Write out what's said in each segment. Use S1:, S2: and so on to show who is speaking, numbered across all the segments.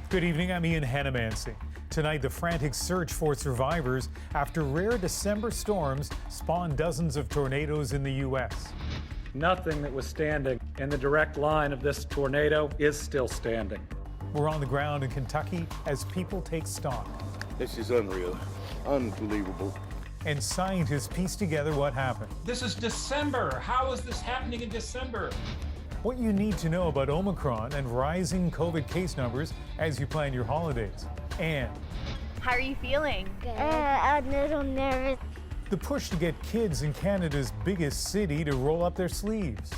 S1: Good evening, I'm Ian Hanamansing. Tonight, the frantic search for survivors after rare December storms spawned dozens of tornadoes in the U.S.
S2: Nothing that was standing in the direct line of this tornado is still standing.
S1: We're on the ground in Kentucky as people take stock.
S3: This is unreal, unbelievable.
S1: And scientists piece together what happened.
S4: This is December. How is this happening in December?
S1: What you need to know about Omicron and rising COVID case numbers as you plan your holidays. And
S5: how are you feeling?
S6: I'm a little nervous.
S1: The push to get kids in Canada's biggest city to roll up their sleeves.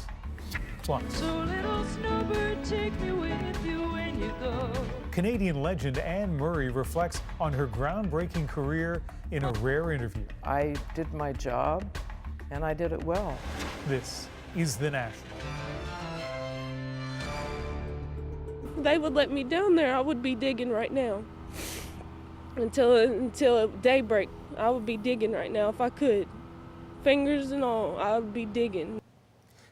S1: Plus,
S7: so little snowbird, take me with you when you go.
S1: Canadian legend Anne Murray reflects on her groundbreaking career in a rare interview.
S8: I did my job, and I did it well.
S1: This is The National.
S9: If they would let me down there, I would be digging right now. Until daybreak, I would be digging right now if I could. Fingers and all, I would be digging.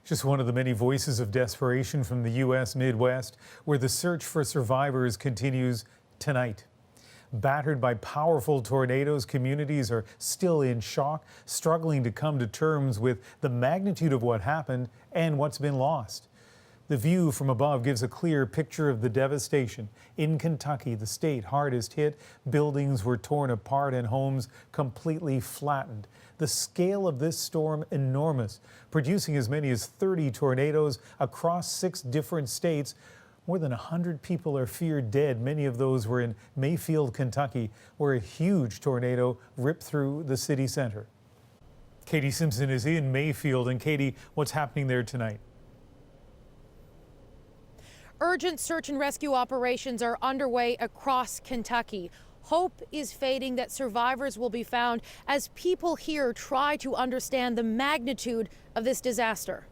S1: Just one of the many voices of desperation from the U.S. Midwest, where the search for survivors continues tonight. Battered by powerful tornadoes, communities are still in shock, struggling to come to terms with the magnitude of what happened and what's been lost. The view from above gives a clear picture of the devastation. In Kentucky, the state hardest hit, buildings were torn apart and homes completely flattened. The scale of this storm enormous, producing as many as 30 tornadoes across 6 different states. More than 100 people are feared dead. Many of those were in Mayfield, Kentucky, where a huge tornado ripped through the city center. Katie Simpson is in Mayfield. And Katie, what's happening there tonight?
S10: Urgent search and rescue operations are underway across Kentucky. Hope is fading that survivors will be found as people here try to understand the magnitude of this disaster.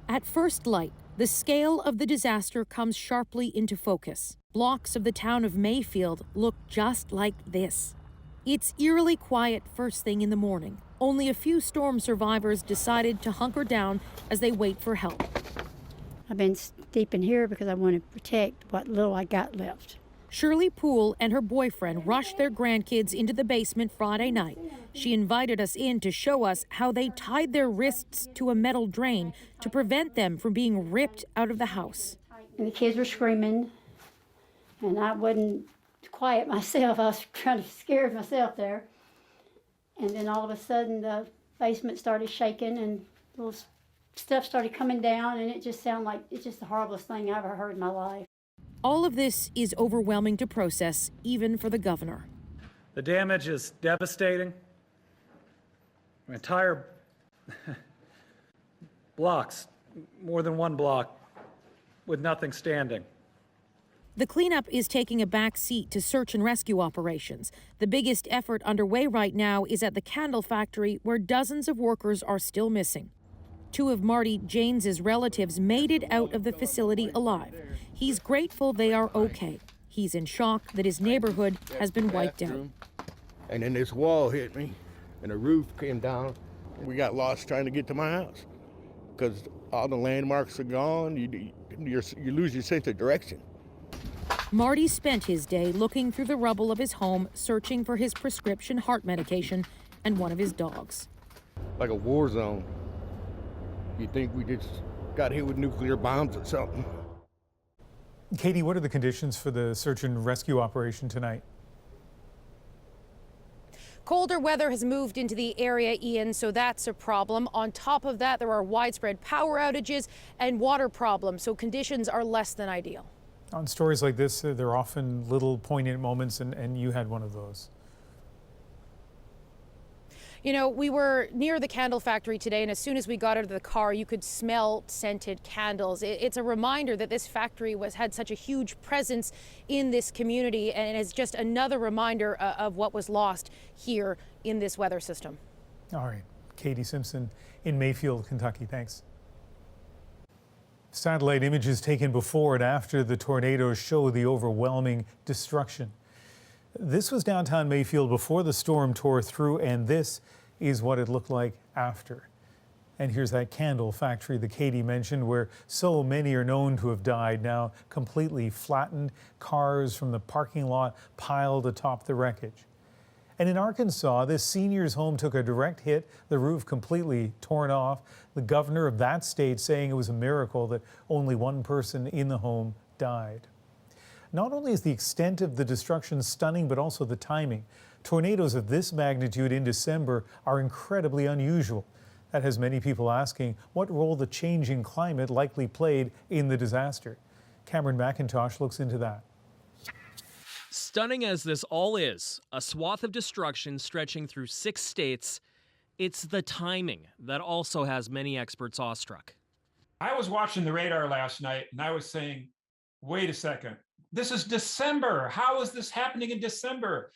S10: At first light, the scale of the disaster comes sharply into focus. Blocks of the town of Mayfield look just like this. It's eerily quiet first thing in the morning. Only a few storm survivors decided to hunker down as they wait for help.
S6: I've been sleeping here because I want to protect what little I got left.
S10: Shirley Poole and her boyfriend rushed their grandkids into the basement Friday night. She invited us in to show us how they tied their wrists to a metal drain to prevent them from being ripped out of the house.
S6: And the kids were screaming, and I wasn't quiet myself. I was trying to scare myself there. And then all of a sudden the basement started shaking and little stuff started coming down, and it just sounded like it's just the horriblest thing I ever heard in my life.
S10: All of this is overwhelming to process, even for the governor.
S2: The damage is devastating. Entire blocks, more than one block, with nothing standing.
S10: The cleanup is taking a back seat to search and rescue operations. The biggest effort underway right now is at the candle factory, where dozens of workers are still missing. 2 of Marty Janes's relatives made it out of the facility alive. He's grateful they are okay. He's in shock that his neighborhood has been wiped out.
S3: And then this wall hit me, and the roof came down. We got lost trying to get to my house because all the landmarks are gone. You lose your sense of direction.
S10: Marty spent his day looking through the rubble of his home, searching for his prescription heart medication and one of his dogs.
S3: Like a war zone. You'd think we just got hit with nuclear bombs or something.
S1: Katie, what are the conditions for the search and rescue operation tonight?
S10: Colder weather has moved into the area, Ian, so that's a problem. On top of that, there are widespread power outages and water problems, so conditions are less than ideal.
S1: On stories like this, there are often little poignant moments, and you had one of those.
S10: You know, we were near the candle factory today, and as soon as we got out of the car, you could smell scented candles. It's a reminder that this factory had such a huge presence in this community, and it's just another reminder of what was lost here in this weather system.
S1: All right. Katie Simpson in Mayfield, Kentucky. Thanks. Satellite images taken before and after the tornadoes show the overwhelming destruction. This was downtown Mayfield before the storm tore through, and this is what it looked like after. And here's that candle factory that Katie mentioned, where so many are known to have died, now completely flattened, cars from the parking lot piled atop the wreckage. And in Arkansas, this senior's home took a direct hit, the roof completely torn off. The governor of that state saying it was a miracle that only one person in the home died. Not only is the extent of the destruction stunning, but also the timing. Tornadoes of this magnitude in December are incredibly unusual. That has many people asking what role the changing climate likely played in the disaster. Cameron McIntosh looks into that.
S11: Stunning as this all is, a swath of destruction stretching through 6 states, it's the timing that also has many experts awestruck.
S4: I was watching the radar last night and I was saying, wait a second, this is December. How is this happening in December?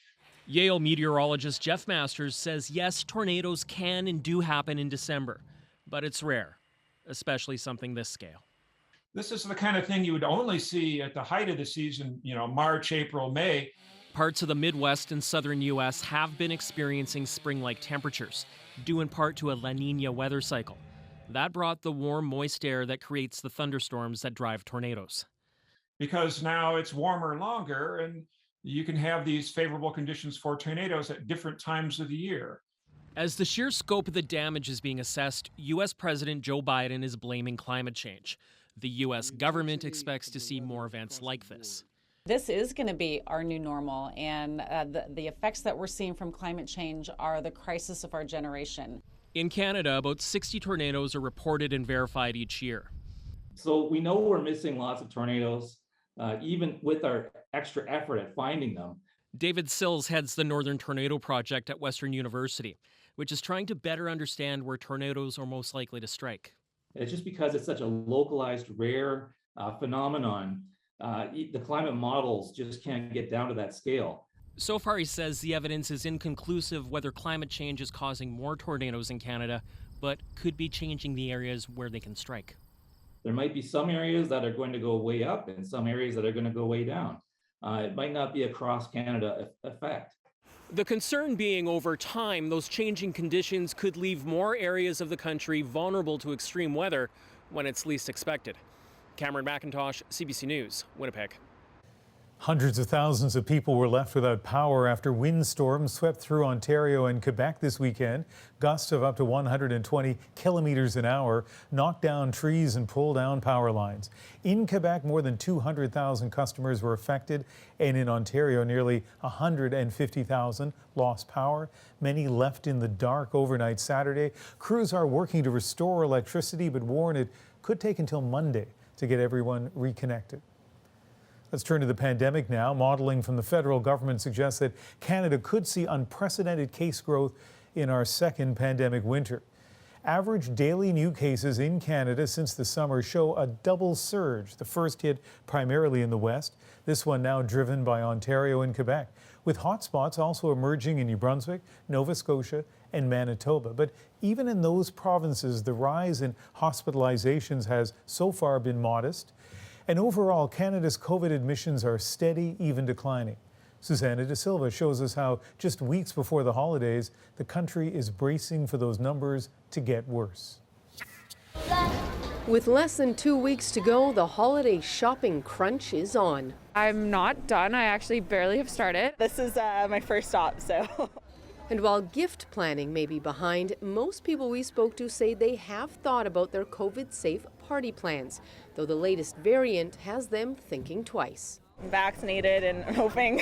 S11: Yale meteorologist Jeff Masters says yes, tornadoes can and do happen in December, but it's rare, especially something this scale.
S4: This is the kind of thing you would only see at the height of the season, March, April, May.
S11: Parts of the Midwest and southern U.S. have been experiencing spring-like temperatures, due in part to a La Nina weather cycle. That brought the warm, moist air that creates the thunderstorms that drive tornadoes.
S4: Because now it's warmer longer and you can have these favorable conditions for tornadoes at different times of the year.
S11: As the sheer scope of the damage is being assessed, U.S. President Joe Biden is blaming climate change. The U.S. government expects to see more events like this.
S12: This is going to be our new normal, and the effects that we're seeing from climate change are the crisis of our generation.
S11: In Canada, about 60 tornadoes are reported and verified each year.
S13: So we know we're missing lots of tornadoes, even with our extra effort at finding them.
S11: David Sills heads the Northern Tornado Project at Western University, which is trying to better understand where tornadoes are most likely to strike.
S13: It's just because it's such a localized, rare phenomenon. The climate models just can't get down to that scale.
S11: So far, he says the evidence is inconclusive whether climate change is causing more tornadoes in Canada, but could be changing the areas where they can strike.
S13: There might be some areas that are going to go way up and some areas that are going to go way down. It might not be a cross Canada effect.
S11: The concern being over time, those changing conditions could leave more areas of the country vulnerable to extreme weather when it's least expected. Cameron McIntosh, CBC News, Winnipeg.
S1: Hundreds of thousands of people were left without power after windstorms swept through Ontario and Quebec this weekend. Gusts of up to 120 kilometers an hour knocked down trees and pulled down power lines. In Quebec, more than 200,000 customers were affected, and in Ontario, nearly 150,000 lost power. Many left in the dark overnight Saturday. Crews are working to restore electricity, but warn it could take until Monday to get everyone reconnected. Let's turn to the pandemic now. Modeling from the federal government suggests that Canada could see unprecedented case growth in our second pandemic winter. Average daily new cases in Canada since the summer show a double surge. The first hit primarily in the west, this one now driven by Ontario and Quebec, with hotspots also emerging in New Brunswick, Nova Scotia, and Manitoba. But even in those provinces, the rise in hospitalizations has so far been modest. And overall, Canada's COVID admissions are steady, even declining. Susanna De Silva shows us how just weeks before the holidays, the country is bracing for those numbers to get worse.
S14: With less than 2 weeks to go, the holiday shopping crunch is on.
S15: I'm not done. I actually barely have started.
S16: This is my first stop, so.
S14: And while gift planning may be behind, most people we spoke to say they have thought about their COVID-safe party plans, though the latest variant has them thinking twice.
S16: I'm vaccinated and I'm hoping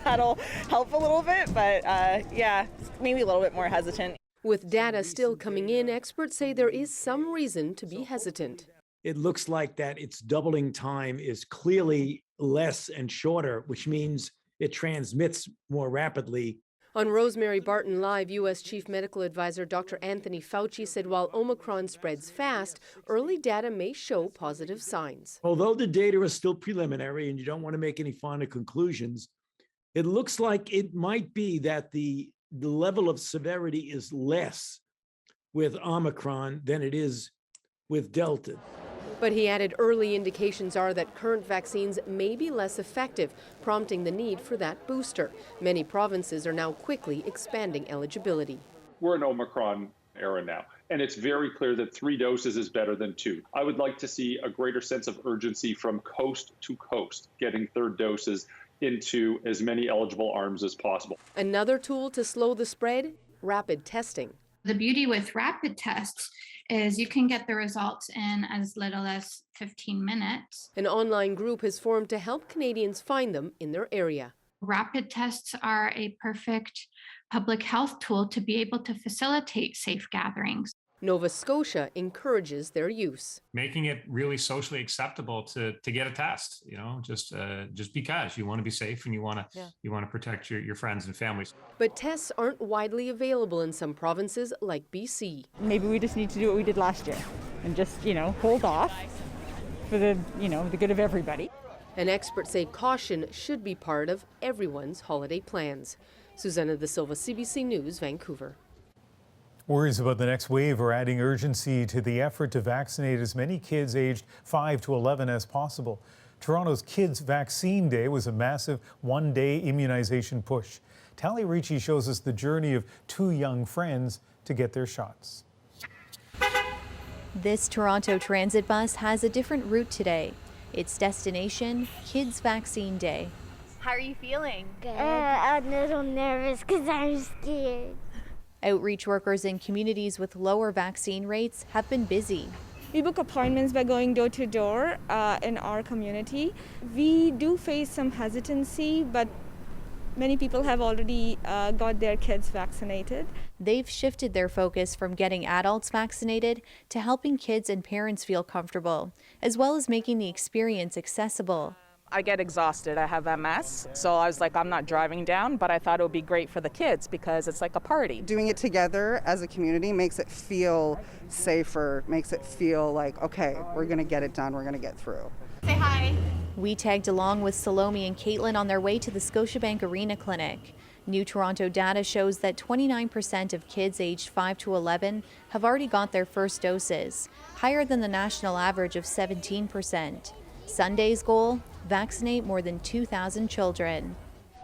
S16: that'll help a little bit, but yeah, maybe a little bit more hesitant.
S14: With data still coming in, experts say there is some reason to be hesitant.
S17: It looks like that its doubling time is clearly less and shorter, which means it transmits more rapidly.
S14: On Rosemary Barton Live, U.S. Chief Medical Advisor Dr. Anthony Fauci said while Omicron spreads fast, early data may show positive signs.
S17: Although the data is still preliminary and you don't want to make any final conclusions, it looks like it might be that the level of severity is less with Omicron than it is with Delta.
S14: But he added early indications are that current vaccines may be less effective, prompting the need for that booster. Many provinces are now quickly expanding eligibility.
S18: We're an Omicron era now. And it's very clear that 3 doses is better than 2. I would like to see a greater sense of urgency from coast to coast, getting third doses into as many eligible arms as possible.
S14: Another tool to slow the spread, rapid testing.
S19: The beauty with rapid tests is you can get the results in as little as 15 minutes.
S14: An online group has formed to help Canadians find them in their area.
S19: Rapid tests are a perfect public health tool to be able to facilitate safe gatherings.
S14: Nova Scotia encourages their use.
S20: Making it really socially acceptable to get a test, just because you want to be safe and you want to protect your friends and families.
S14: But tests aren't widely available in some provinces like BC.
S21: Maybe we just need to do what we did last year and just, hold off for the good of everybody.
S14: And experts say caution should be part of everyone's holiday plans. Susanna De Silva, CBC News, Vancouver.
S1: Worries about the next wave are adding urgency to the effort to vaccinate as many kids aged 5 to 11 as possible. Toronto's Kids Vaccine Day was a massive one-day immunization push. Talia Ricci shows us the journey of 2 young friends to get their shots.
S5: This Toronto transit bus has a different route today. Its destination, Kids Vaccine Day. How are you feeling?
S22: Good. I'm a little nervous because I'm scared.
S5: Outreach workers in communities with lower vaccine rates have been busy.
S9: We book appointments by going door to door in our community. We do face some hesitancy, but many people have already got their kids vaccinated.
S5: They've shifted their focus from getting adults vaccinated to helping kids and parents feel comfortable, as well as making the experience accessible.
S16: I get exhausted. I have MS, so I was like, I'm not driving down, but I thought it would be great for the kids because it's like a party.
S23: Doing it together as a community makes it feel safer, makes it feel like, okay, we're going to get it done, we're going to get through.
S5: Say hi. We tagged along with Salome and Caitlin on their way to the Scotiabank Arena Clinic. New Toronto data shows that 29% of kids aged 5 to 11 have already got their first doses, higher than the national average of 17%. Sunday's goal, vaccinate more than 2,000 children.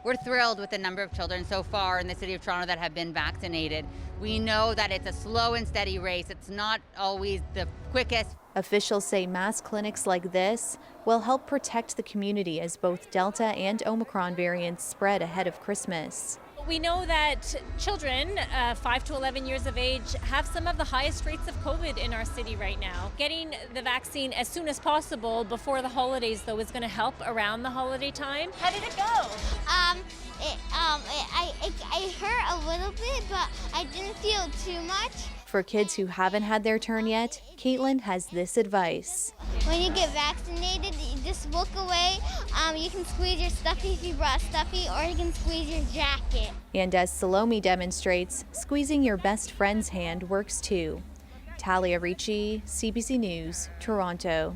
S24: We're thrilled with the number of children so far in the city of Toronto that have been vaccinated. We know that it's a slow and steady race. It's not always the quickest.
S5: Officials say mass clinics like this will help protect the community as both Delta and Omicron variants spread ahead of Christmas.
S25: We know that children 5 to 11 years of age have some of the highest rates of COVID in our city right now. Getting the vaccine as soon as possible before the holidays, though, is going to help around the holiday time. How did it go?
S22: It hurt a little bit, but I didn't feel too much.
S5: For kids who haven't had their turn yet, Caitlin has this advice.
S22: When you get vaccinated, you just look away. You can squeeze your stuffy if you brought stuffy, or you can squeeze your jacket.
S5: And as Salome demonstrates, squeezing your best friend's hand works too. Talia Ricci, CBC News, Toronto.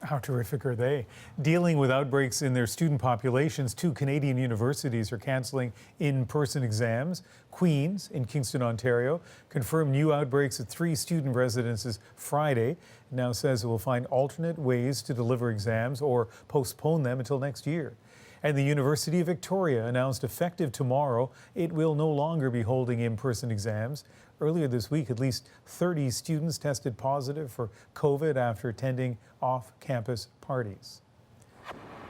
S1: How terrific are they? Dealing with outbreaks in their student populations, 2 Canadian universities are cancelling in-person exams. Queen's in Kingston, Ontario, confirmed new outbreaks at 3 student residences Friday. It now says it will find alternate ways to deliver exams or postpone them until next year. And the University of Victoria announced effective tomorrow it will no longer be holding in-person exams. Earlier this week, at least 30 students tested positive for COVID after attending off-campus parties.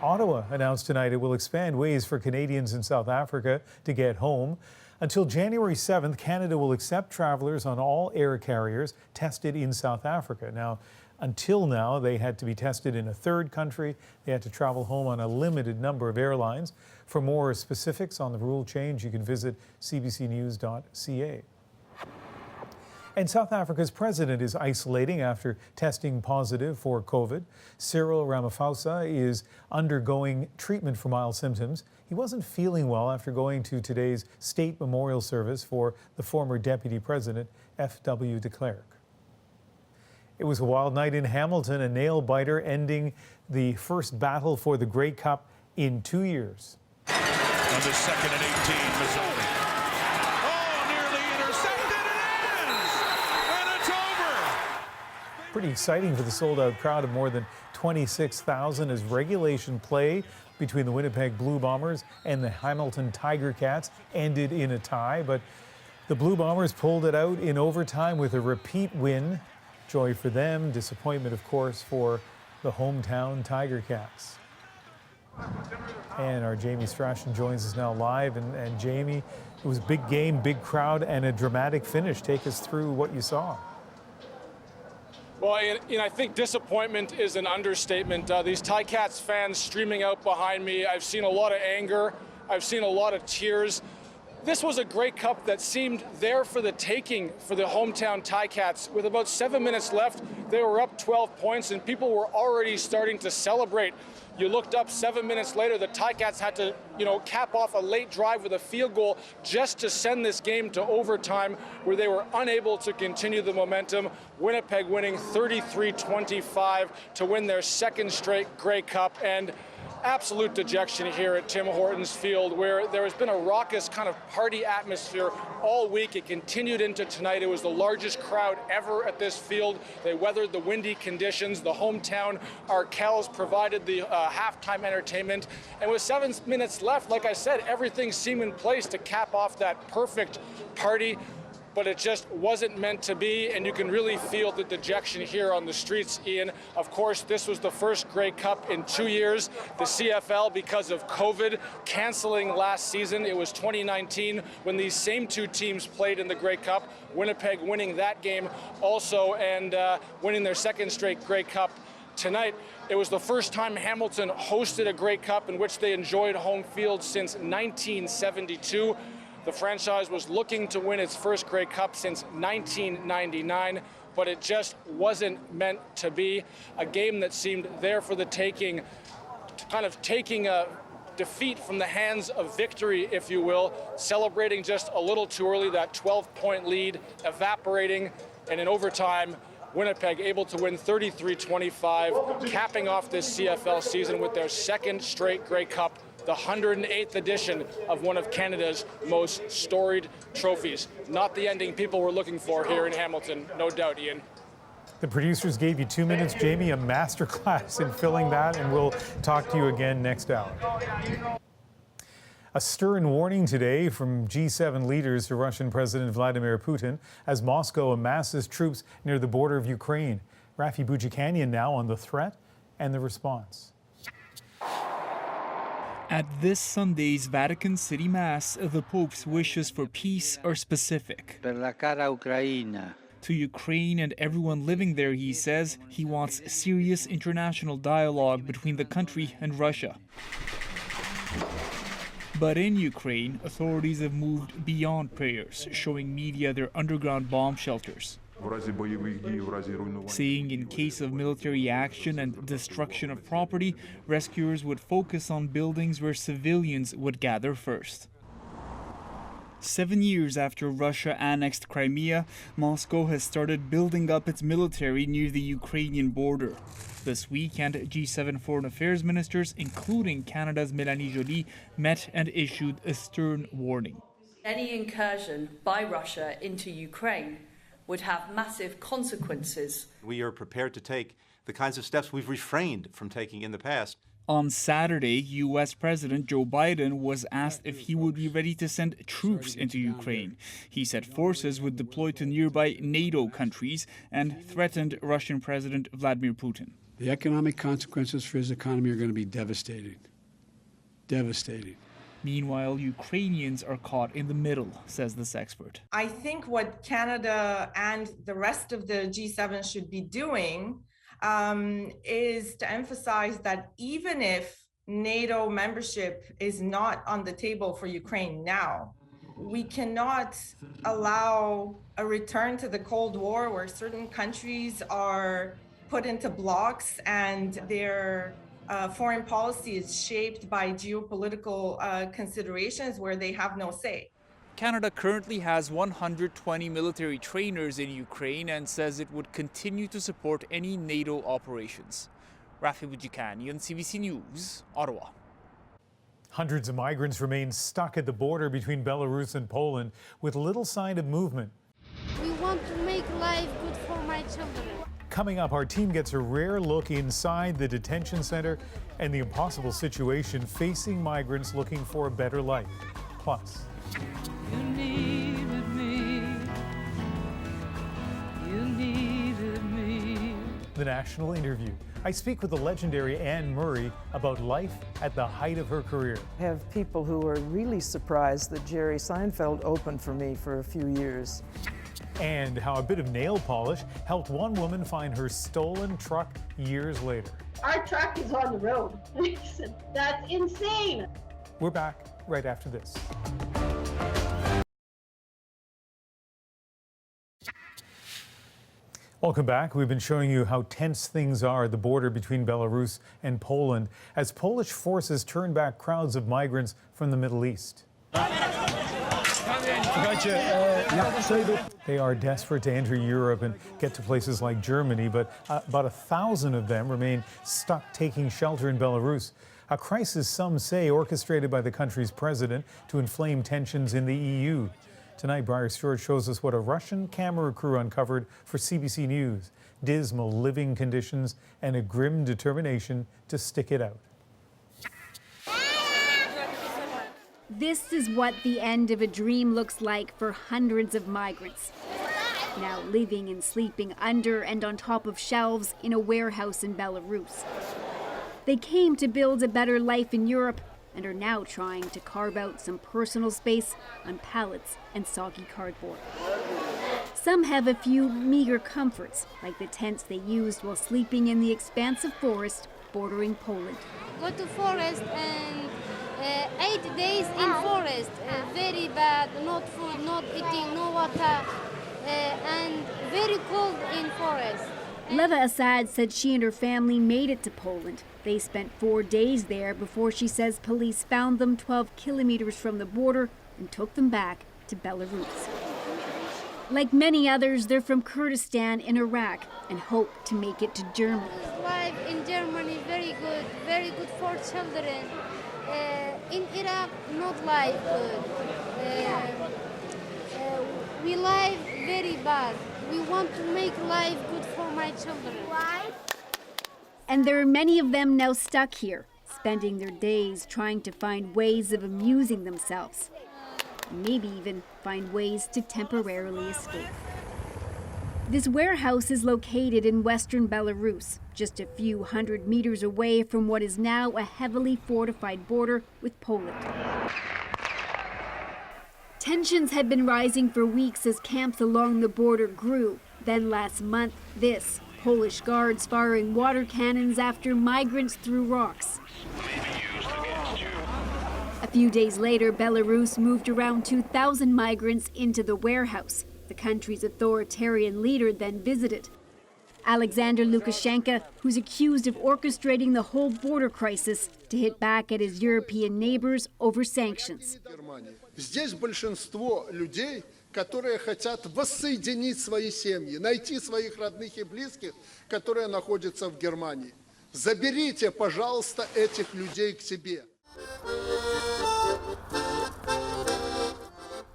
S1: Ottawa announced tonight it will expand ways for Canadians in South Africa to get home. Until January 7th, Canada will accept travelers on all air carriers tested in South Africa. Now, until now, they had to be tested in a third country. They had to travel home on a limited number of airlines. For more specifics on the rule change, you can visit cbcnews.ca. And South Africa's president is isolating after testing positive for COVID. Cyril Ramaphosa is undergoing treatment for mild symptoms. He wasn't feeling well after going to today's state memorial service for the former deputy president, F.W. de Klerk. It was a wild night in Hamilton, a nail-biter ending the first battle for the Grey Cup in 2 years.
S26: On the 2nd and 18, Missouri.
S1: Pretty exciting for the sold-out crowd of more than 26,000 as regulation play between the Winnipeg Blue Bombers and the Hamilton Tiger Cats ended in a tie. But The Blue Bombers pulled it out in overtime with a repeat win. Joy for them, disappointment, of course, for the hometown Tiger Cats. And our Jamie Strachan joins us now live. And Jamie, it was a big game, big crowd, and a dramatic finish. Take us through what you saw.
S2: Well, I think disappointment is an understatement. These Ticats fans streaming out behind me, I've seen a lot of anger. I've seen a lot of tears. This was a Grey Cup that seemed there for the taking for the hometown Ticats. With about 7 minutes left, they were up 12 points, and people were already starting to celebrate. You looked up 7 minutes later, the Ticats had to, cap off a late drive with a field goal just to send this game to overtime, where they were unable to continue the momentum. Winnipeg winning 33-25 to win their second straight Grey Cup, and absolute dejection here at Tim Hortons Field, where there has been a raucous kind of party atmosphere all week. It continued into tonight. It was the largest crowd ever at this field. They weathered the windy conditions. The hometown Arkells provided the halftime entertainment. And with 7 minutes left, like I said, everything seemed in place to cap off that perfect party. But it just wasn't meant to be, and you can really feel the dejection here on the streets, Ian. Of course, this was the first Grey Cup in 2 years. The CFL, because of COVID, canceling last season. It was 2019 when these same two teams played in the Grey Cup. Winnipeg winning that game also, and winning their second straight Grey Cup tonight. It was the first time Hamilton hosted a Grey Cup in which they enjoyed home field since 1972. The franchise was looking to win its first Grey Cup since 1999, but it just wasn't meant to be. A game that seemed there for the taking, kind of taking a defeat from the hands of victory, if you will, celebrating just a little too early, that 12-point lead evaporating, and in overtime, Winnipeg able to win 33-25, capping off this CFL season with their second straight Grey Cup, the 108th edition of one of Canada's most storied trophies. Not the ending people were looking for here in Hamilton, no doubt, Ian.
S1: The producers gave you 2 minutes, Jamie, a masterclass in filling that, and we'll talk to you again next hour. A stern warning today from G7 leaders to Russian President Vladimir Putin as Moscow amasses troops near the border of Ukraine. Rafi Boudjikanian now on the threat and the response.
S3: At this Sunday's Vatican City Mass, the Pope's wishes for peace are specific.
S6: Per la cara Ucraina.
S3: To Ukraine and everyone living there, he says, he wants serious international dialogue between the country and Russia. But in Ukraine, authorities have moved beyond prayers, showing media their underground bomb shelters, saying in case of military action and destruction of property, rescuers would focus on buildings where civilians would gather first. 7 years after Russia annexed Crimea, Moscow has started building up its military near the Ukrainian border. This weekend, G7 foreign affairs ministers, including Canada's Mélanie Joly, met and issued a stern warning.
S7: Any incursion by Russia into Ukraine would have massive consequences.
S8: We are prepared to take the kinds of steps we've refrained from taking in the past.
S3: On Saturday, U.S. President Joe Biden was asked if he would be ready to send troops into Ukraine. He said forces would deploy to nearby NATO countries and threatened Russian President Vladimir Putin.
S10: The economic consequences for his economy are going to be devastating. Devastating.
S3: Meanwhile, Ukrainians are caught in the middle, says this expert.
S27: I think what Canada and the rest of the G7 should be doing is to emphasize that even if NATO membership is not on the table for Ukraine now, we cannot allow a return to the Cold War where certain countries are put into blocks and their foreign policy is shaped by geopolitical considerations where they have no say.
S3: Canada currently has 120 military trainers in Ukraine and says it would continue to support any NATO operations. Rafi Boudjikanian, CBC News, Ottawa.
S1: Hundreds of migrants remain stuck at the border between Belarus and Poland with little sign of movement.
S22: We want to make life good for my children.
S1: Coming up, our team gets a rare look inside the detention center and the impossible situation facing migrants looking for a better life. Plus.
S28: You needed me.
S1: The National Interview. I speak with the legendary Anne Murray about life at the height of her career.
S4: I have people who are really surprised that Jerry Seinfeld opened for me for a few years.
S1: And how a bit of nail polish helped one woman find her stolen truck years later.
S11: Our truck is on the road. That's insane.
S1: We're back right after this. Welcome back. We've been showing you how tense things are at the border between Belarus and Poland as Polish forces turn back crowds of migrants from the Middle East. They are desperate to enter Europe and get to places like Germany, but about 1,000 of them remain stuck taking shelter in Belarus. A crisis, some say, orchestrated by the country's president to inflame tensions in the EU. Tonight, Briar Stewart shows us what a Russian camera crew uncovered for CBC News. Dismal living conditions and a grim determination to stick it out.
S12: This is what the end of a dream looks like for hundreds of migrants. Now living and sleeping under and on top of shelves in a warehouse in Belarus. They came to build a better life in Europe and are now trying to carve out some personal space on pallets and soggy cardboard. Some have a few meager comforts, like the tents they used while sleeping in the expansive forest bordering Poland.
S22: Go to forest and 8 days in forest, very bad, not food, not eating, no water, and very cold in forest.
S12: Leva Assad said she and her family made it to Poland. They spent 4 days there before she says police found them 12 kilometers from the border and took them back to Belarus. Like many others, they're from Kurdistan in Iraq and hope to make it to Germany.
S22: Life in Germany very good for children. In Iraq, not life good. We live very bad. We want to make life good for my children. Why?
S12: And there are many of them now stuck here, spending their days trying to find ways of amusing themselves. Maybe even find ways to temporarily escape. This warehouse is located in western Belarus, just a few hundred meters away from what is now a heavily fortified border with Poland. Tensions had been rising for weeks as camps along the border grew. Then last month, this. Polish guards firing water cannons after migrants threw rocks. A few days later, Belarus moved around 2,000 migrants into the warehouse. The country's authoritarian leader then visited. Alexander Lukashenko, who's accused of orchestrating the whole border crisis to hit back at his European neighbors over sanctions.
S13: Здесь большинство людей, которые хотят воссоединить свои семьи, найти своих родных и близких, которые находятся в Германии. Заберите, пожалуйста, этих людей к себе.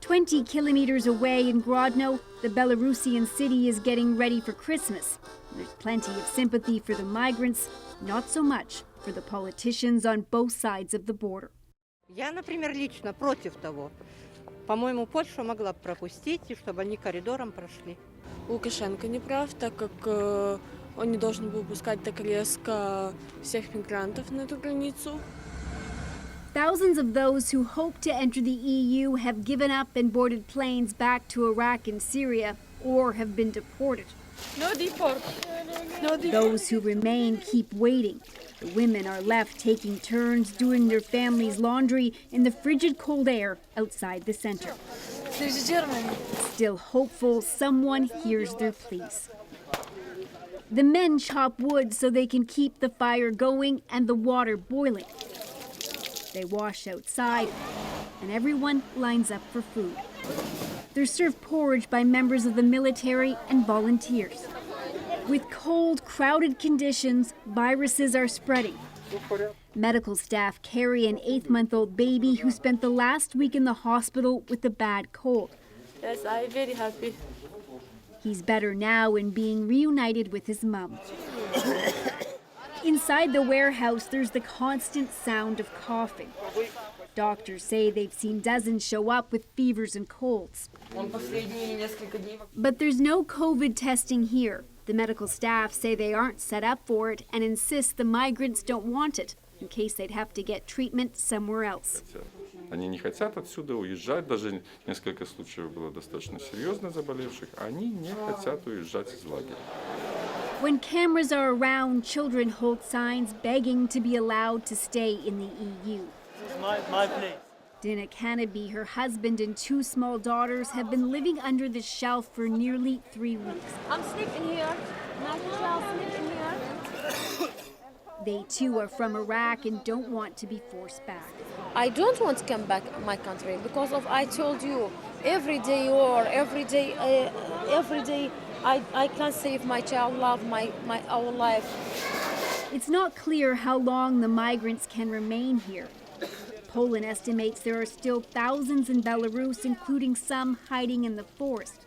S12: 20 kilometers away in Grodno, the Belarusian city is getting ready for Christmas. There's plenty of sympathy for the migrants, not so much for the politicians on both sides of the border.
S15: Я, например, лично против того. По-моему, Польша могла бы пропустить, и чтобы они коридором прошли.
S17: Лукашенко не прав, так как он не должен был пускать так резко всех мигрантов на эту границу.
S12: Thousands of those who hope to enter the EU have given up and boarded planes back to Iraq and Syria or have been deported.
S17: No deport. No deport.
S12: Those who remain keep waiting. The women are left taking turns doing their family's laundry in the frigid cold air outside the center.
S17: There's a gentleman.
S12: Still hopeful someone hears their pleas. The men chop wood so they can keep the fire going and the water boiling. They wash outside, and everyone lines up for food. They're served porridge by members of the military and volunteers. With cold, crowded conditions, viruses are spreading. Medical staff carry an 8-month-old baby who spent the last week in the hospital with a bad cold.
S17: Yes, I'm very happy.
S12: He's better now and being reunited with his mom. Inside the warehouse, there's the constant sound of coughing. Doctors say they've seen dozens show up with fevers and colds. But there's no COVID testing here. The medical staff say they aren't set up for it and insist the migrants don't want it, in case they'd have to get treatment somewhere else.
S9: Они не хотят отсюда уезжать, даже несколько случаев было достаточно серьезно заболевших, они не хотят уезжать из лагеря.
S12: When cameras are around, children hold signs begging to be allowed to stay in the EU.
S14: This is my place.
S12: Dina Cannaby, her husband and 2 small daughters have been living under the shelf for nearly 3 weeks.
S22: I'm sleeping here. My child sleeping here.
S12: They too are from Iraq and don't want to be forced back.
S22: I don't want to come back to my country because of I told you every day war, every day I can't save my child, love our life.
S12: It's not clear how long the migrants can remain here. Poland estimates there are still thousands in Belarus, including some hiding in the forest,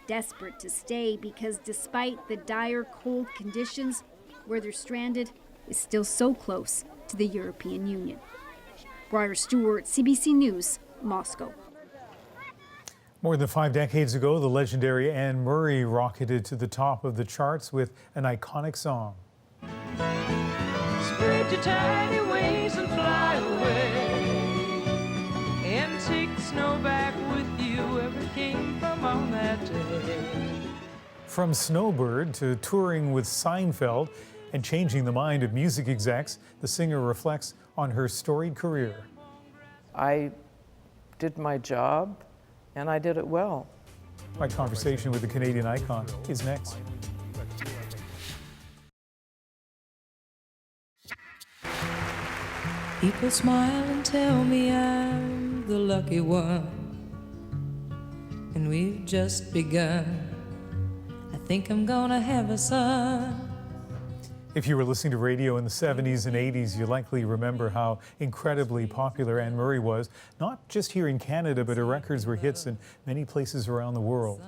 S12: desperate to stay because despite the dire cold conditions, where they're stranded is still so close to the European Union. Briar Stewart, CBC News, Moscow.
S1: More than 5 decades ago, the legendary Anne Murray rocketed to the top of the charts with an iconic song.
S16: Spread your tiny wings and fly away, and take the snow back with you where it came from on that day.
S1: From Snowbird to touring with Seinfeld and changing the mind of music execs, the singer reflects on her storied career.
S4: I did my job, and I did it well.
S1: My conversation with the Canadian icon is next.
S16: People smile and tell me I'm the lucky one, and we've just begun. I think I'm gonna have a son.
S1: If you were listening to radio in the 70s and 80s, you likely remember how incredibly popular Anne Murray was, not just here in Canada, but her records were hits in many places around the world.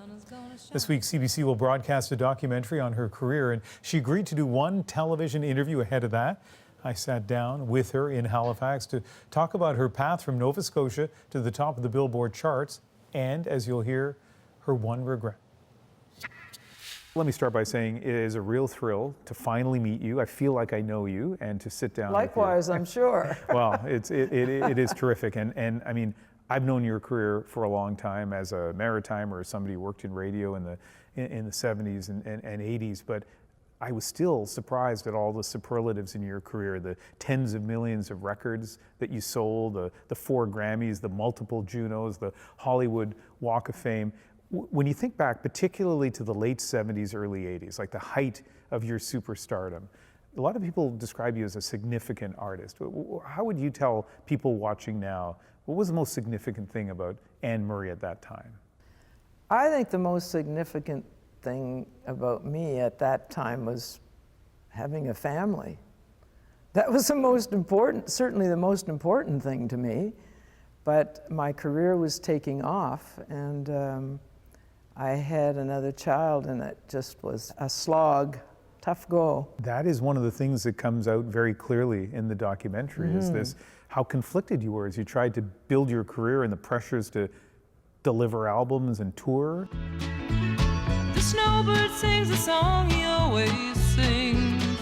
S1: This week, CBC will broadcast a documentary on her career, and she agreed to do one television interview ahead of that. I sat down with her in Halifax to talk about her path from Nova Scotia to the top of the Billboard charts, and, as you'll hear, her one regret. Let me start by saying it is a real thrill to finally meet you. I feel like I know you, and to sit down
S4: Likewise,
S1: with you.
S4: I'm sure.
S1: Well, it is terrific. And I mean, I've known your career for a long time as a maritimer, as somebody who worked in radio in the 70s and 80s, but I was still surprised at all the superlatives in your career, the tens of millions of records that you sold, the 4 Grammys, the multiple Junos, the Hollywood Walk of Fame. When you think back, particularly to the late 70s, early 80s, like the height of your superstardom, a lot of people describe you as a significant artist. How would you tell people watching now, what was the most significant thing about Anne Murray at that time?
S4: I think the most significant thing about me at that time was having a family. That was the most important, certainly the most important thing to me. But my career was taking off, and I had another child, and it just was a slog, tough go.
S1: That is one of the things that comes out very clearly in the documentary, is this, how conflicted you were as you tried to build your career and the pressures to deliver albums and tour.
S16: The snowbird sings a song he always sings.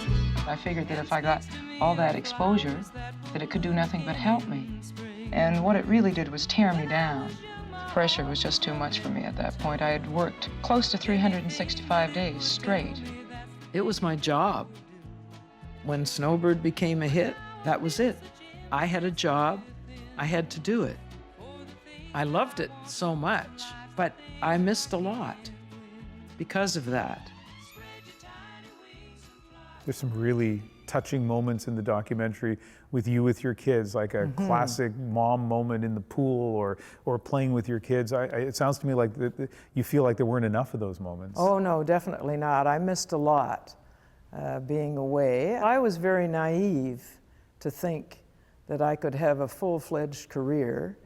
S18: I figured that if I got all that exposure, that it could do nothing but help me. And what it really did was tear me down. Pressure was just too much for me at that point. I had worked close to 365 days straight.
S4: It was my job. When Snowbird became a hit, that was it. I had a job, I had to do it. I loved it so much, but I missed a lot because of that.
S1: There's some really touching moments in the documentary with you with your kids, like a classic mom moment in the pool or playing with your kids. It sounds to me like you feel like there weren't enough of those moments.
S4: Oh no, definitely not. I missed a lot being away. I was very naive to think that I could have a full-fledged career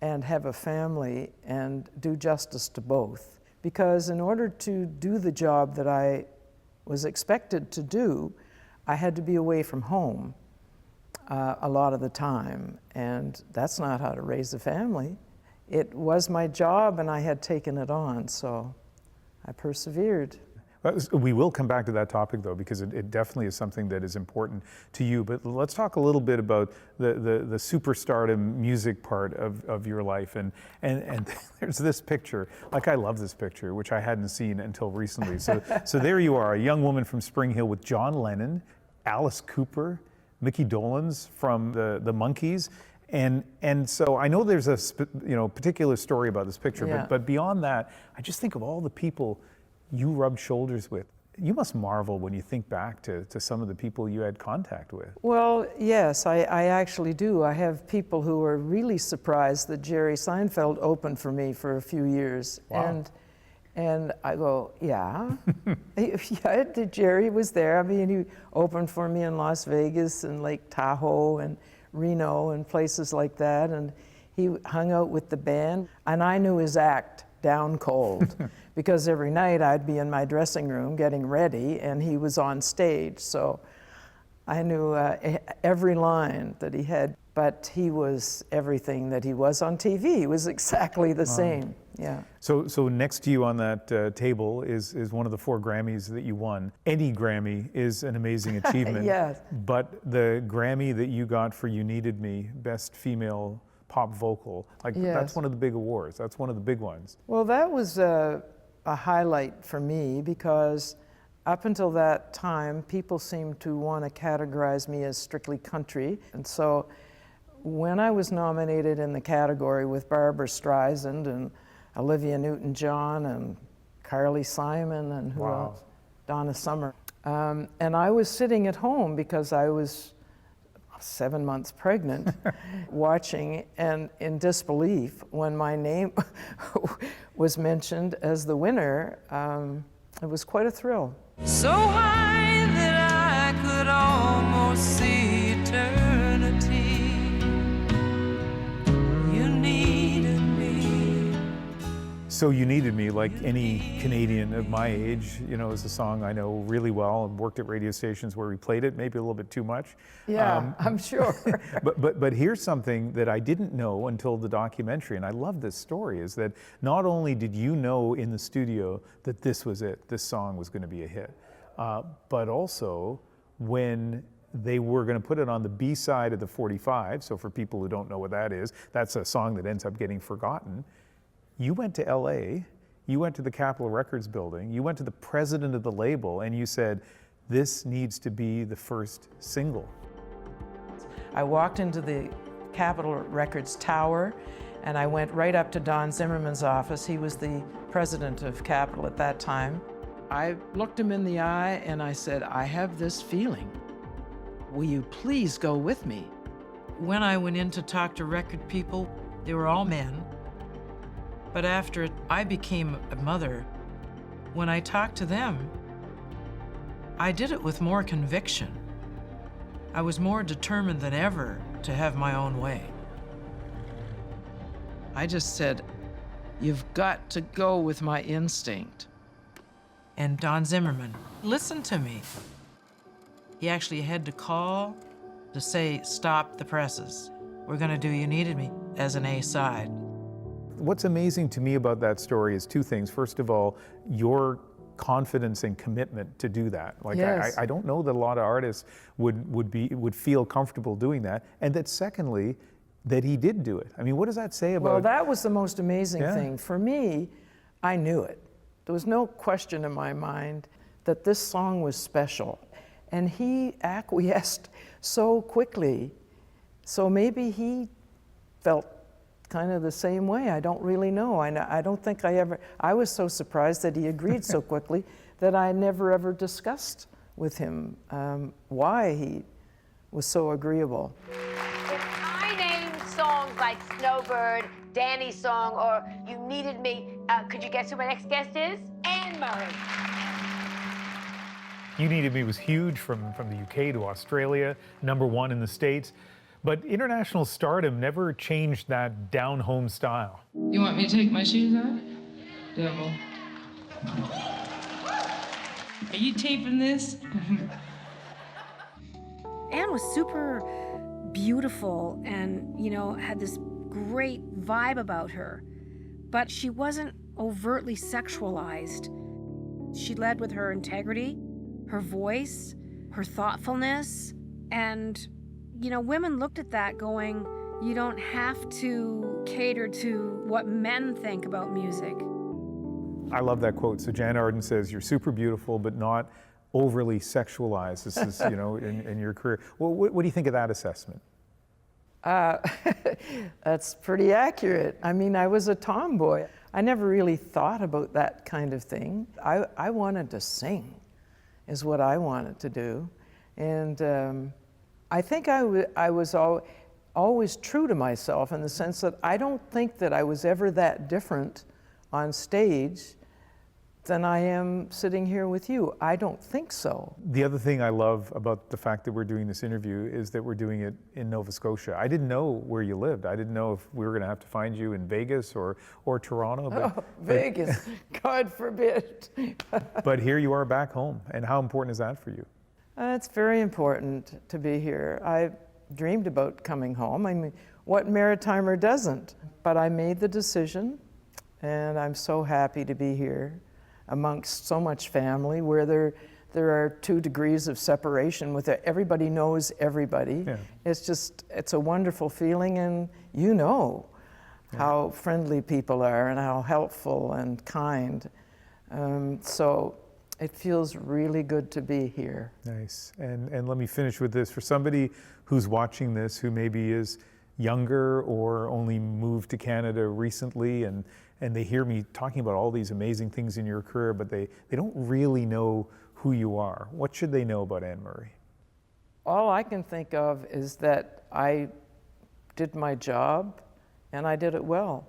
S4: and have a family and do justice to both. Because in order to do the job that I was expected to do, I had to be away from home a lot of the time, and that's not how to raise a family. It was my job, and I had taken it on, so I persevered.
S1: We will come back to that topic, though, because it definitely is something that is important to you. But let's talk a little bit about the superstardom music part of your life. And there's this picture. Like, I love this picture, which I hadn't seen until recently. So there you are, a young woman from Spring Hill with John Lennon, Alice Cooper, Mickey Dolenz from the Monkees. And so I know there's a particular story about this picture,
S4: Yeah.
S1: but beyond that, I just think of all the people you rubbed shoulders with. You must marvel when you think back to some of the people you had contact with.
S4: Well, yes, I actually do. I have people who are really surprised that Jerry Seinfeld opened for me for a few years.
S1: Wow.
S4: And I go, yeah. Yeah, Jerry was there. I mean, he opened for me in Las Vegas and Lake Tahoe and Reno and places like that. And he hung out with the band. And I knew his act down cold because every night I'd be in my dressing room getting ready and he was on stage. So I knew every line that he had, but he was everything that he was on TV. He was exactly the same. Yeah.
S1: So next to you on that table is one of the 4 Grammys that you won. Any Grammy is an amazing achievement.
S4: Yes.
S1: But the Grammy that you got for You Needed Me, Best Female Pop Vocal, like
S4: Yes.
S1: that's one of the big awards. That's one of the big ones.
S4: Well, that was a highlight for me because up until that time, people seemed to want to categorize me as strictly country. And so when I was nominated in the category with Barbra Streisand and Olivia Newton-John and Carly Simon and who
S1: Wow.
S4: else? Donna Summer. And I was sitting at home because I was 7 months pregnant, watching and in disbelief when my name was mentioned as the winner. It was quite a thrill.
S16: So high that I could almost see eternity. You needed me.
S1: So You Needed Me, like any Canadian of my age, is a song I know really well. I've worked at radio stations where we played it, maybe a little bit too much.
S4: Yeah, I'm sure.
S1: But here's something that I didn't know until the documentary, and I love this story, is that not only did you know in the studio that this was it, this song was going to be a hit, but also when they were going to put it on the B side of the 45, so for people who don't know what that is, that's a song that ends up getting forgotten. You went to LA, you went to the Capitol Records building, you went to the president of the label, and you said, this needs to be the first single.
S4: I walked into the Capitol Records tower and I went right up to Don Zimmerman's office. He was the president of Capitol at that time. I looked him in the eye and I said, I have this feeling. Will you please go with me?
S14: When I went in to talk to record people, they were all men. But after I became a mother, when I talked to them, I did it with more conviction. I was more determined than ever to have my own way.
S4: I just said, you've got to go with my instinct.
S14: And Don Zimmerman listened to me. He actually had to call to say, stop the presses. We're gonna do You Needed Me as an A side.
S1: What's amazing to me about that story is 2 things. First of all, your confidence and commitment to do that. Like,
S4: yes.
S1: I don't know that a lot of artists would feel comfortable doing that. And that secondly, that he did do it. I mean, what does that say about...
S4: Well, that was the most amazing
S1: Yeah.
S4: thing. For me, I knew it. There was no question in my mind that this song was special. And he acquiesced so quickly. So maybe he felt kind of the same way. I don't really know. I don't think I was so surprised that he agreed so quickly that I never ever discussed with him why he was so agreeable.
S19: If I named songs like Snowbird, Danny's song, or You Needed Me, could you guess who my next guest is? Anne Murray.
S1: You Needed Me was huge from the UK to Australia, #1 in the States. But international stardom never changed that down-home style.
S16: You want me to take my shoes off? Devil. Are you taping this?
S12: Anne was super beautiful and, had this great vibe about her, but she wasn't overtly sexualized.
S5: She led with her integrity, her voice, her thoughtfulness, and, you know, women looked at that going, you don't have to cater to what men think about music.
S1: I love that quote. So Jan Arden says, you're super beautiful, but not overly sexualized. This is, you know, in your career. Well, what do you think of that assessment?
S4: That's pretty accurate. I mean, I was a tomboy. I never really thought about that kind of thing. I wanted to sing, is what I wanted to do. And I think I was always true to myself in the sense that I don't think that I was ever that different on stage than I am sitting here with you. I don't think so.
S1: The other thing I love about the fact that we're doing this interview is that we're doing it in Nova Scotia. I didn't know where you lived. I didn't know if we were going to have to find you in Vegas or Toronto.
S4: Vegas, God forbid.
S1: But here you are back home. And how important is that for you?
S4: It's very important to be here. I dreamed about coming home. I mean, what Maritimer doesn't? But I made the decision, and I'm so happy to be here amongst so much family where there are 2 degrees of separation with it. Everybody knows everybody. Yeah. It's a wonderful feeling, and you know how friendly people are and how helpful and kind. So it feels really good to be here.
S1: Nice. And let me finish with this. For somebody who's watching this who maybe is younger or only moved to Canada recently and they hear me talking about all these amazing things in your career, but they don't really know who you are. What should they know about Anne Murray?
S4: All I can think of is that I did my job and I did it well.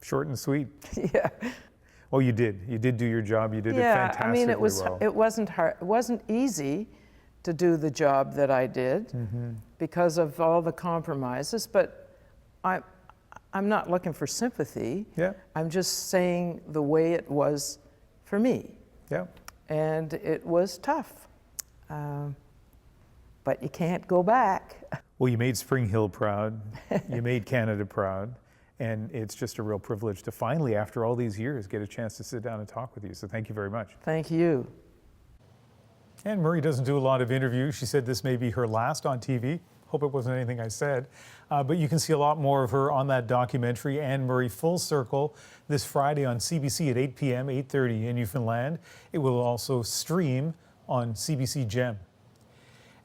S1: Short and sweet.
S4: Yeah.
S1: Oh, you did. You did do your job. You did it fantastically well.
S4: I mean, it wasn't hard. It wasn't easy to do the job that I did because of all the compromises, but I'm not looking for sympathy.
S1: Yeah.
S4: I'm just saying the way it was for me.
S1: Yeah.
S4: And it was tough. But you can't go back.
S1: Well, you made Spring Hill proud. You made Canada proud. And it's just a real privilege to finally, after all these years, get a chance to sit down and talk with you. So thank you very much.
S4: Thank you.
S1: Anne Murray doesn't do a lot of interviews. She said this may be her last on TV. Hope it wasn't anything I said. But you can see a lot more of her on that documentary, Anne Murray Full Circle, this Friday on CBC at 8 p.m., 8:30 in Newfoundland. It will also stream on CBC Gem.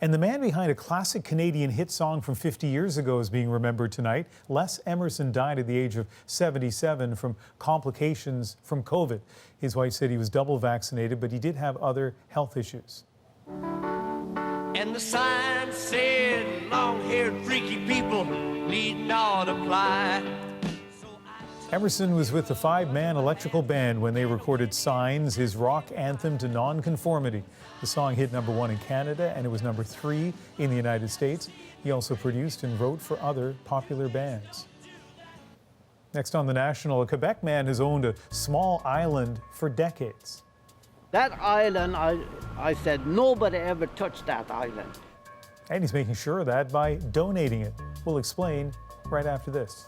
S1: And the man behind a classic Canadian hit song from 50 years ago is being remembered tonight. Les Emmerson died at the age of 77 from complications from COVID. His wife said he was double vaccinated, but he did have other health issues.
S20: And the sign said, long-haired freaky people need not apply.
S1: Emmerson was with the 5-man electrical band when they recorded Signs, his rock anthem to nonconformity. The song hit #1 in Canada, and it was #3 in the United States. He also produced and wrote for other popular bands. Next on The National, a Quebec man has owned a small island for decades.
S21: That island, I said, nobody ever touched that island.
S1: And he's making sure of that by donating it. We'll explain right after this.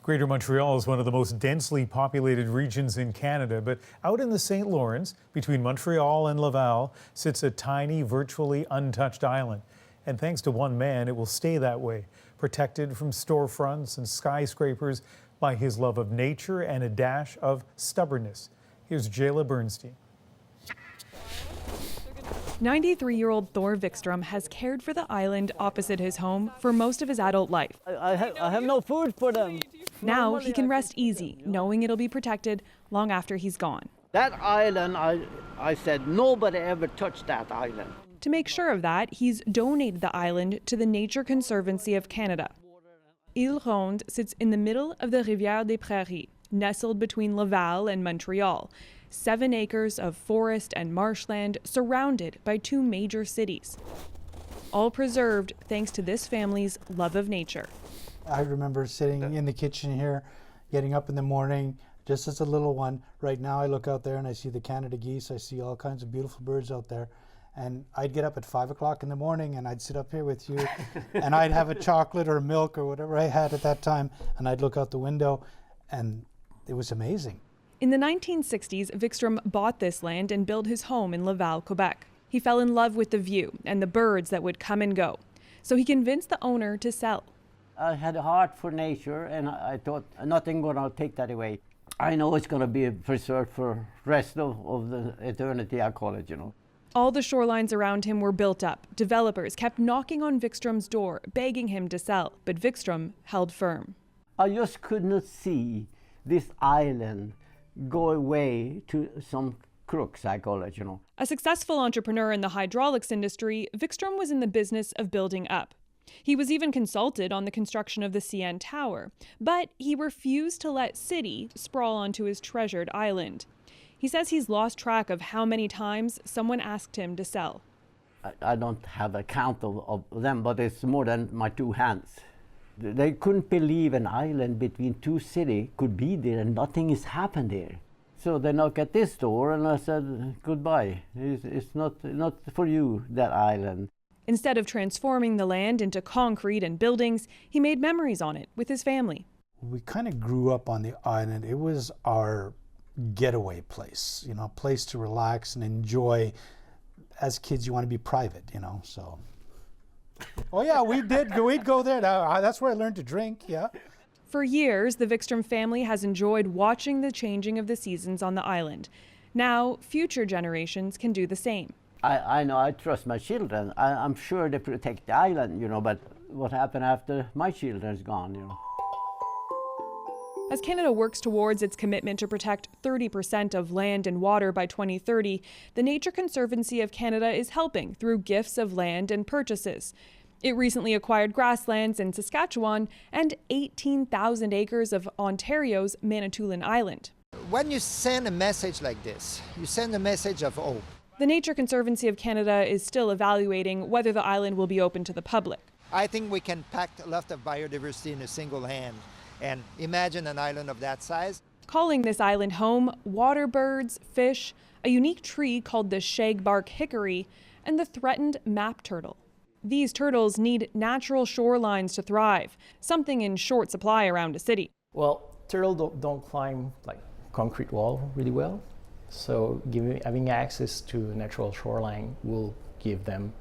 S1: Greater Montreal is one of the most densely populated regions in Canada, but out in the St. Lawrence, between Montreal and Laval, sits a tiny, virtually untouched island. And thanks to one man, it will stay that way, protected from storefronts and skyscrapers by his love of nature and a dash of stubbornness. Here's Jayla Bernstein.
S23: 93-year-old Thor Vikstrom has cared for the island opposite his home for most of his adult life.
S21: I have no food for them.
S23: Now he can rest easy, knowing it'll be protected long after he's gone.
S21: That island, I said, nobody ever touched that island.
S23: To make sure of that, he's donated the island to the Nature Conservancy of Canada. Ile Ronde sits in the middle of the Rivière des Prairies, nestled between Laval and Montreal. 7 acres of forest and marshland surrounded by 2 major cities. All preserved thanks to this family's love of nature.
S24: I remember sitting in the kitchen here, getting up in the morning, just as a little one. Right now I look out there and I see the Canada geese. I see all kinds of beautiful birds out there. And I'd get up at 5 o'clock in the morning and I'd sit up here with you and I'd have a chocolate or milk or whatever I had at that time, and I'd look out the window, and it was amazing.
S23: In the 1960s, Wikström bought this land and built his home in Laval, Quebec. He fell in love with the view and the birds that would come and go, so he convinced the owner to sell.
S21: I had a heart for nature, and I thought nothing gonna take that away. I know it's gonna be preserved for rest of the eternity, I call it, you know.
S23: All the shorelines around him were built up. Developers kept knocking on Wikström's door, begging him to sell, but Wikström held firm.
S21: I just could not see this island go away to some crooks, I call it, you know.
S23: A successful entrepreneur in the hydraulics industry, Wikström was in the business of building up. He was even consulted on the construction of the CN Tower, but he refused to let city sprawl onto his treasured island. He says he's lost track of how many times someone asked him to sell.
S21: I don't have a count of them, but it's more than my two hands. They couldn't believe an island between two cities could be there and nothing has happened there. So they knock at this door and I said, goodbye. It's not for you, that island.
S23: Instead of transforming the land into concrete and buildings, he made memories on it with his family.
S24: We kind of grew up on the island. It was our getaway place, you know, a place to relax and enjoy. As kids, you want to be private, you know, so. Oh yeah, we'd go there. That's where I learned to drink, yeah.
S23: For years, the Wikström family has enjoyed watching the changing of the seasons on the island. Now, future generations can do the same.
S21: I know, I trust my children. I'm sure they protect the island, you know, but what happened after my children's gone, you know?
S23: As Canada works towards its commitment to protect 30% of land and water by 2030, the Nature Conservancy of Canada is helping through gifts of land and purchases. It recently acquired grasslands in Saskatchewan and 18,000 acres of Ontario's Manitoulin Island.
S2: When you send a message like this, you send a message of hope.
S23: The Nature Conservancy of Canada is still evaluating whether the island will be open to the public.
S2: I think we can pack a lot of biodiversity in a single hand. And imagine an island of that size.
S23: Calling this island home, water birds, fish, a unique tree called the shagbark hickory, and the threatened map turtle. These turtles need natural shorelines to thrive, something in short supply around a city.
S6: Well, turtles don't climb like concrete wall really well, so having access to a natural shoreline will give them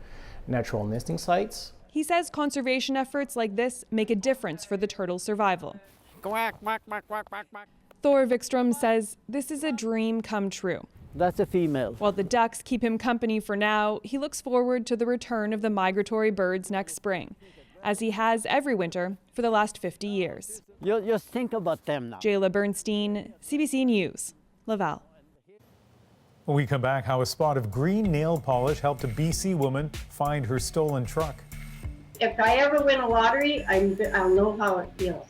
S6: natural nesting sites.
S23: He says conservation efforts like this make a difference for the turtle's survival.
S21: Quack, quack, quack, quack, quack, quack.
S23: Thor Wikström says this is a dream come true.
S21: That's a female.
S23: While the ducks keep him company for now, he looks forward to the return of the migratory birds next spring, as he has every winter for the last 50 years.
S21: You just think about them now.
S23: Jayla Bernstein, CBC News, Laval.
S1: When we come back, how a spot of green nail polish helped a BC woman find her stolen truck.
S11: If I ever win a lottery, I'll know how it feels.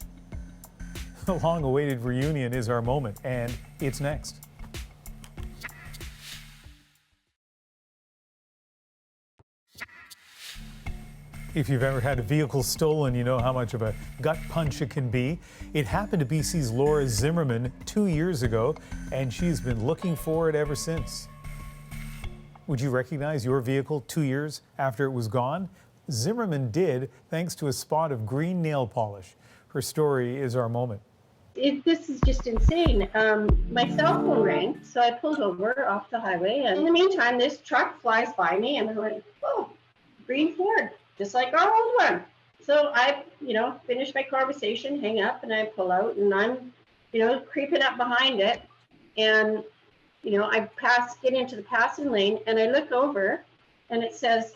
S1: The long-awaited reunion is our moment, and it's next. If you've ever had a vehicle stolen, you know how much of a gut punch it can be. It happened to BC's Laura Zimmerman 2 years ago, and she's been looking for it ever since. Would you recognize your vehicle 2 years after it was gone? Zimmerman did, thanks to a spot of green nail polish. Her story is our moment.
S11: This is just insane. My cell phone rang, so I pulled over off the highway. And in the meantime, this truck flies by me, and I went, oh, green Ford, just like our old one. So I, finish my conversation, hang up, and I pull out, and I'm, creeping up behind it. And, I get into the passing lane, and I look over, and it says,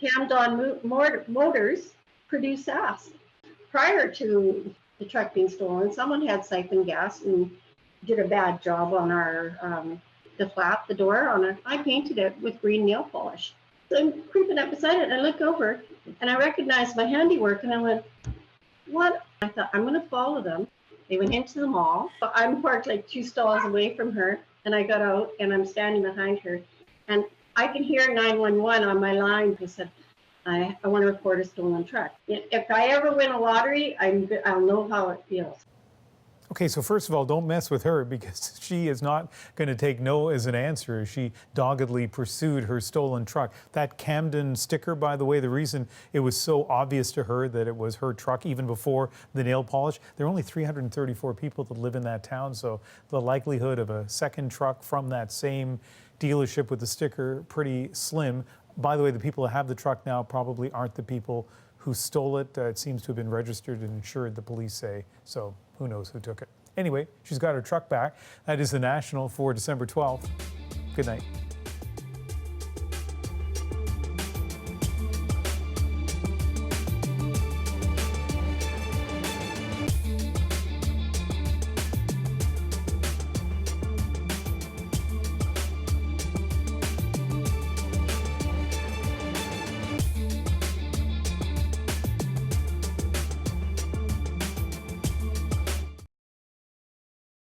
S11: Camden Motors produce SaaS. Prior to the truck being stolen, someone had siphoned gas and did a bad job on our the door. I painted it with green nail polish. So I'm creeping up beside it, and I look over, and I recognize my handiwork, and I went, what? I thought, I'm going to follow them. They went into the mall. I'm parked like 2 stalls away from her, and I got out, and I'm standing behind her, and I can hear 911 on my line. I said, I want to report a stolen truck. If I ever win a lottery, I'll know how it feels.
S1: Okay, so first of all, don't mess with her because she is not going to take no as an answer. She doggedly pursued her stolen truck. That Camden sticker, by the way, the reason it was so obvious to her that it was her truck even before the nail polish, there are only 334 people that live in that town, so the likelihood of a second truck from that same dealership with the sticker, pretty slim. By the way, the people who have the truck now probably aren't the people who stole it. It seems to have been registered and insured, the police say, so who knows who took it. Anyway, she's got her truck back. That is the National for December 12th. Good night.